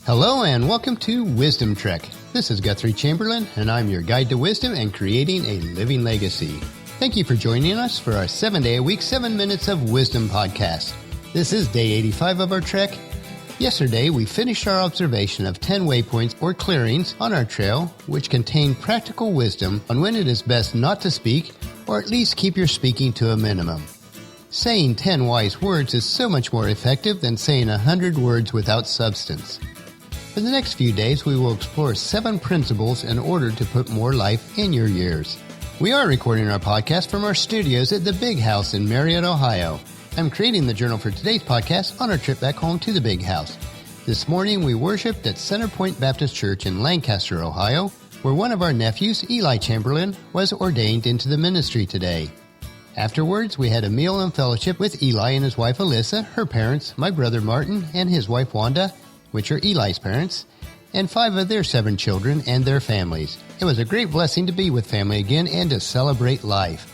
Hello and welcome to Wisdom Trek. This is Guthrie Chamberlain and I'm your guide to wisdom and creating a living legacy. Thank you for joining us for our 7-day-a-week, 7 Minutes of Wisdom podcast. This is day 85 of our trek. Yesterday, we finished our observation of 10 waypoints or clearings on our trail, which contain practical wisdom on when it is best not to speak, or at least keep your speaking to a minimum. Saying 10 wise words is so much more effective than saying 100 words without substance. For the next few days, we will explore 7 principles in order to put more life in your years. We are recording our podcast from our studios at the Big House in Marietta, Ohio. I'm creating the journal for today's podcast on our trip back home to the Big House. This morning, we worshiped at Centerpoint Baptist Church in Lancaster, Ohio, where one of our nephews, Eli Chamberlain, was ordained into the ministry today. Afterwards, we had a meal and fellowship with Eli and his wife Alyssa, her parents, my brother Martin, and his wife Wanda, which are Eli's parents, and 5 of their 7 children and their families. It was a great blessing to be with family again and to celebrate life.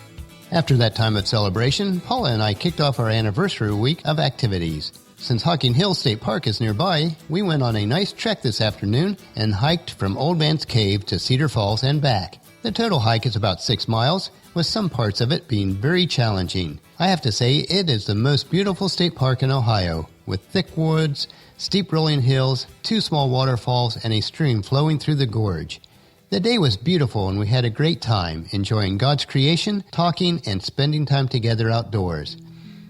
After that time of celebration, Paula and I kicked off our anniversary week of activities. Since Hocking Hills State Park is nearby, we went on a nice trek this afternoon and hiked from Old Man's Cave to Cedar Falls and back. The total hike is about 6 miles, with some parts of it being very challenging. I have to say, it is the most beautiful state park in Ohio, with thick woods, steep rolling hills, 2 small waterfalls, and a stream flowing through the gorge. The day was beautiful and we had a great time, enjoying God's creation, talking, and spending time together outdoors.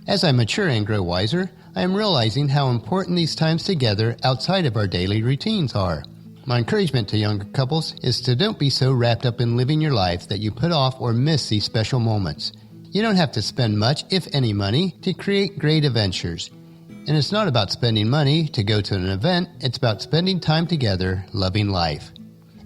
As I mature and grow wiser, I am realizing how important these times together outside of our daily routines are. My encouragement to younger couples is to don't be so wrapped up in living your life that you put off or miss these special moments. You don't have to spend much, if any, money to create great adventures. And it's not about spending money to go to an event, it's about spending time together, loving life.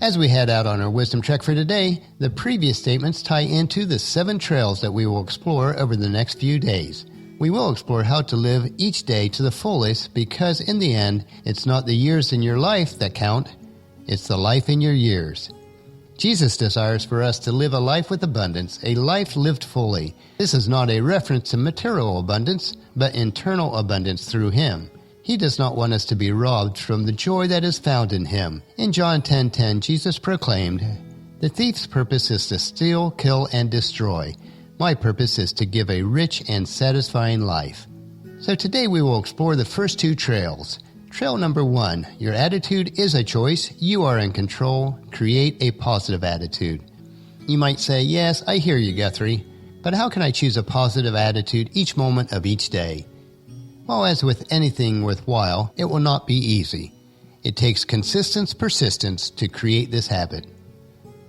As we head out on our wisdom trek for today, the previous statements tie into the 7 trails that we will explore over the next few days. We will explore how to live each day to the fullest because in the end, it's not the years in your life that count, it's the life in your years. Jesus desires for us to live a life with abundance, a life lived fully. This is not a reference to material abundance, but internal abundance through Him. He does not want us to be robbed from the joy that is found in Him. In John 10:10, Jesus proclaimed, "The thief's purpose is to steal, kill, and destroy. My purpose is to give a rich and satisfying life." So today we will explore the first 2 trails. Trail number 1, your attitude is a choice. You are in control. Create a positive attitude. You might say, yes, I hear you, Guthrie, but how can I choose a positive attitude each moment of each day? Well, as with anything worthwhile, it will not be easy. It takes consistent persistence to create this habit.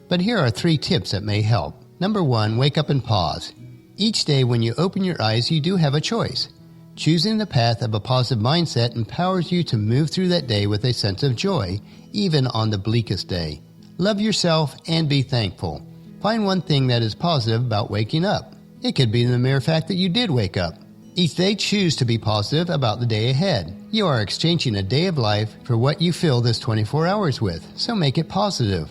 But here are 3 tips that may help. Number 1, wake up and pause. Each day when you open your eyes, you do have a choice. Choosing the path of a positive mindset empowers you to move through that day with a sense of joy, even on the bleakest day. Love yourself and be thankful. Find one thing that is positive about waking up. It could be the mere fact that you did wake up. Each day, choose to be positive about the day ahead. You are exchanging a day of life for what you fill this 24 hours with, so make it positive.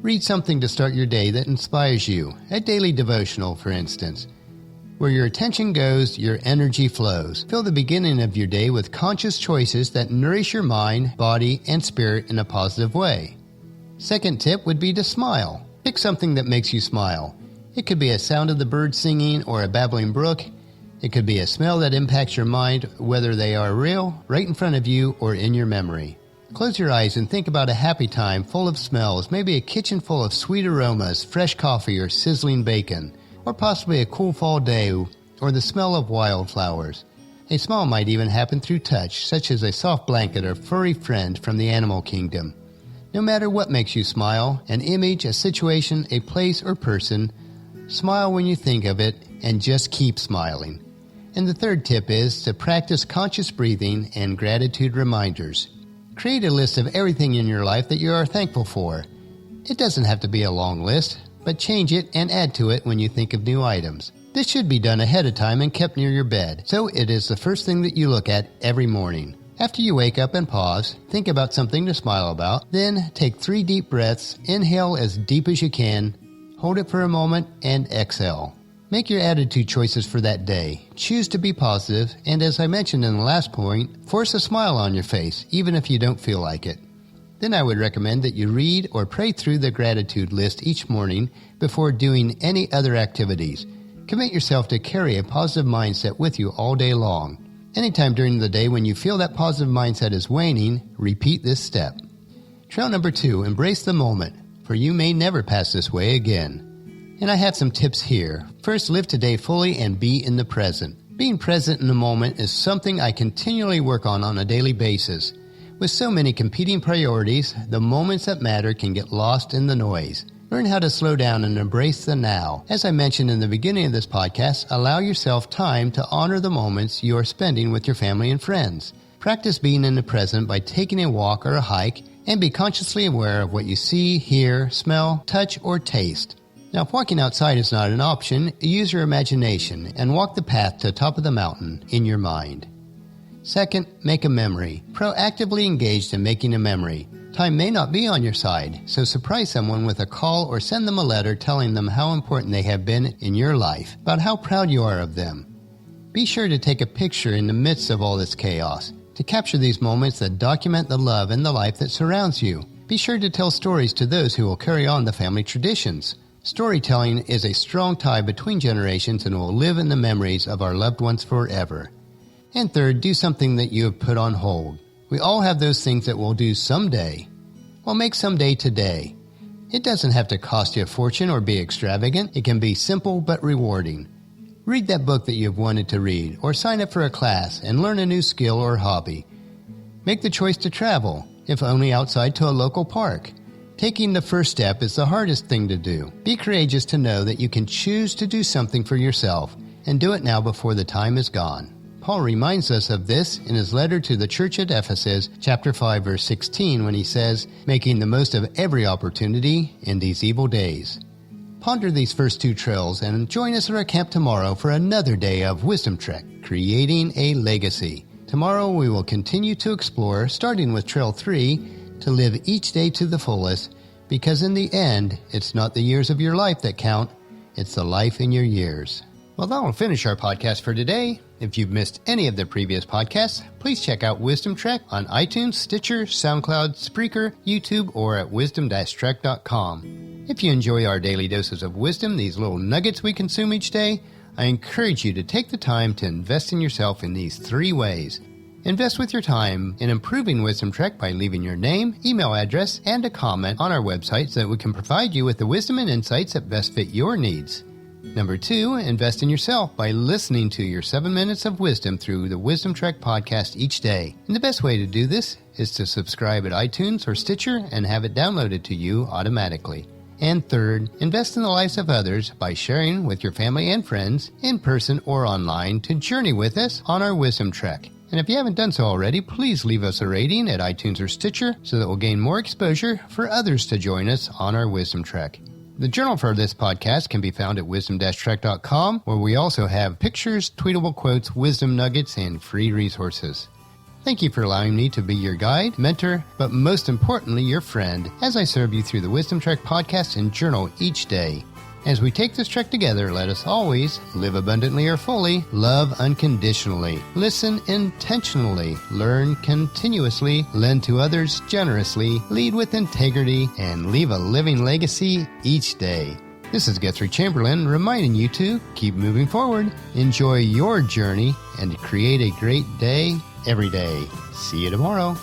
Read something to start your day that inspires you, a daily devotional, for instance. Where your attention goes, your energy flows. Fill the beginning of your day with conscious choices that nourish your mind, body, and spirit in a positive way. Second tip would be to smile. Pick something that makes you smile. It could be a sound of the birds singing or a babbling brook. It could be a smell that impacts your mind, whether they are real, right in front of you, or in your memory. Close your eyes and think about a happy time full of smells, maybe a kitchen full of sweet aromas, fresh coffee, or sizzling bacon. Or possibly a cool fall day, or the smell of wildflowers. A smile might even happen through touch, such as a soft blanket or furry friend from the animal kingdom. No matter what makes you smile, an image, a situation, a place, or person, smile when you think of it, and just keep smiling. And the third tip is to practice conscious breathing and gratitude reminders. Create a list of everything in your life that you are thankful for. It doesn't have to be a long list, but change it and add to it when you think of new items. This should be done ahead of time and kept near your bed, so it is the first thing that you look at every morning. After you wake up and pause, think about something to smile about, then take 3 deep breaths, inhale as deep as you can, hold it for a moment, and exhale. Make your attitude choices for that day. Choose to be positive, and as I mentioned in the last point, force a smile on your face, even if you don't feel like it. Then I would recommend that you read or pray through the gratitude list each morning before doing any other activities. Commit yourself to carry a positive mindset with you all day long. Anytime during the day when you feel that positive mindset is waning, repeat this step. Trail number 2, embrace the moment, for you may never pass this way again. And I have some tips here. First, live today fully and be in the present. Being present in the moment is something I continually work on a daily basis. With so many competing priorities, the moments that matter can get lost in the noise. Learn how to slow down and embrace the now. As I mentioned in the beginning of this podcast, allow yourself time to honor the moments you are spending with your family and friends. Practice being in the present by taking a walk or a hike, and be consciously aware of what you see, hear, smell, touch, or taste. Now, if walking outside is not an option, use your imagination and walk the path to the top of the mountain in your mind. Second, make a memory. Proactively engaged in making a memory. Time may not be on your side, so surprise someone with a call or send them a letter telling them how important they have been in your life, about how proud you are of them. Be sure to take a picture in the midst of all this chaos, to capture these moments that document the love and the life that surrounds you. Be sure to tell stories to those who will carry on the family traditions. Storytelling is a strong tie between generations and will live in the memories of our loved ones forever. And third, do something that you have put on hold. We all have those things that we'll do someday. Well, make someday today. It doesn't have to cost you a fortune or be extravagant. It can be simple but rewarding. Read that book that you've wanted to read, or sign up for a class and learn a new skill or hobby. Make the choice to travel, if only outside to a local park. Taking the first step is the hardest thing to do. Be courageous to know that you can choose to do something for yourself, and do it now before the time is gone. Paul reminds us of this in his letter to the church at Ephesus, chapter 5, verse 16, when he says, making the most of every opportunity in these evil days. Ponder these first 2 trails and join us at our camp tomorrow for another day of Wisdom Trek, Creating a Legacy. Tomorrow we will continue to explore, starting with Trail 3, to live each day to the fullest, because in the end, it's not the years of your life that count, it's the life in your years. Well, that will finish our podcast for today. If you've missed any of the previous podcasts, please check out Wisdom Trek on iTunes, Stitcher, SoundCloud, Spreaker, YouTube, or at wisdom-trek.com. If you enjoy our daily doses of wisdom, these little nuggets we consume each day, I encourage you to take the time to invest in yourself in these 3 ways. Invest with your time in improving Wisdom Trek by leaving your name, email address, and a comment on our website so that we can provide you with the wisdom and insights that best fit your needs. Number 2, invest in yourself by listening to your 7 minutes of wisdom through the Wisdom Trek podcast each day. And the best way to do this is to subscribe at iTunes or Stitcher and have it downloaded to you automatically. And third, invest in the lives of others by sharing with your family and friends, in person or online, to journey with us on our Wisdom Trek. And if you haven't done so already, please leave us a rating at iTunes or Stitcher so that we'll gain more exposure for others to join us on our Wisdom Trek. The journal for this podcast can be found at wisdom-trek.com, where we also have pictures, tweetable quotes, wisdom nuggets, and free resources. Thank you for allowing me to be your guide, mentor, but most importantly, your friend, as I serve you through the Wisdom Trek podcast and journal each day. As we take this trek together, let us always live abundantly or fully, love unconditionally, listen intentionally, learn continuously, lend to others generously, lead with integrity, and leave a living legacy each day. This is Guthrie Chamberlain reminding you to keep moving forward, enjoy your journey, and create a great day every day. See you tomorrow.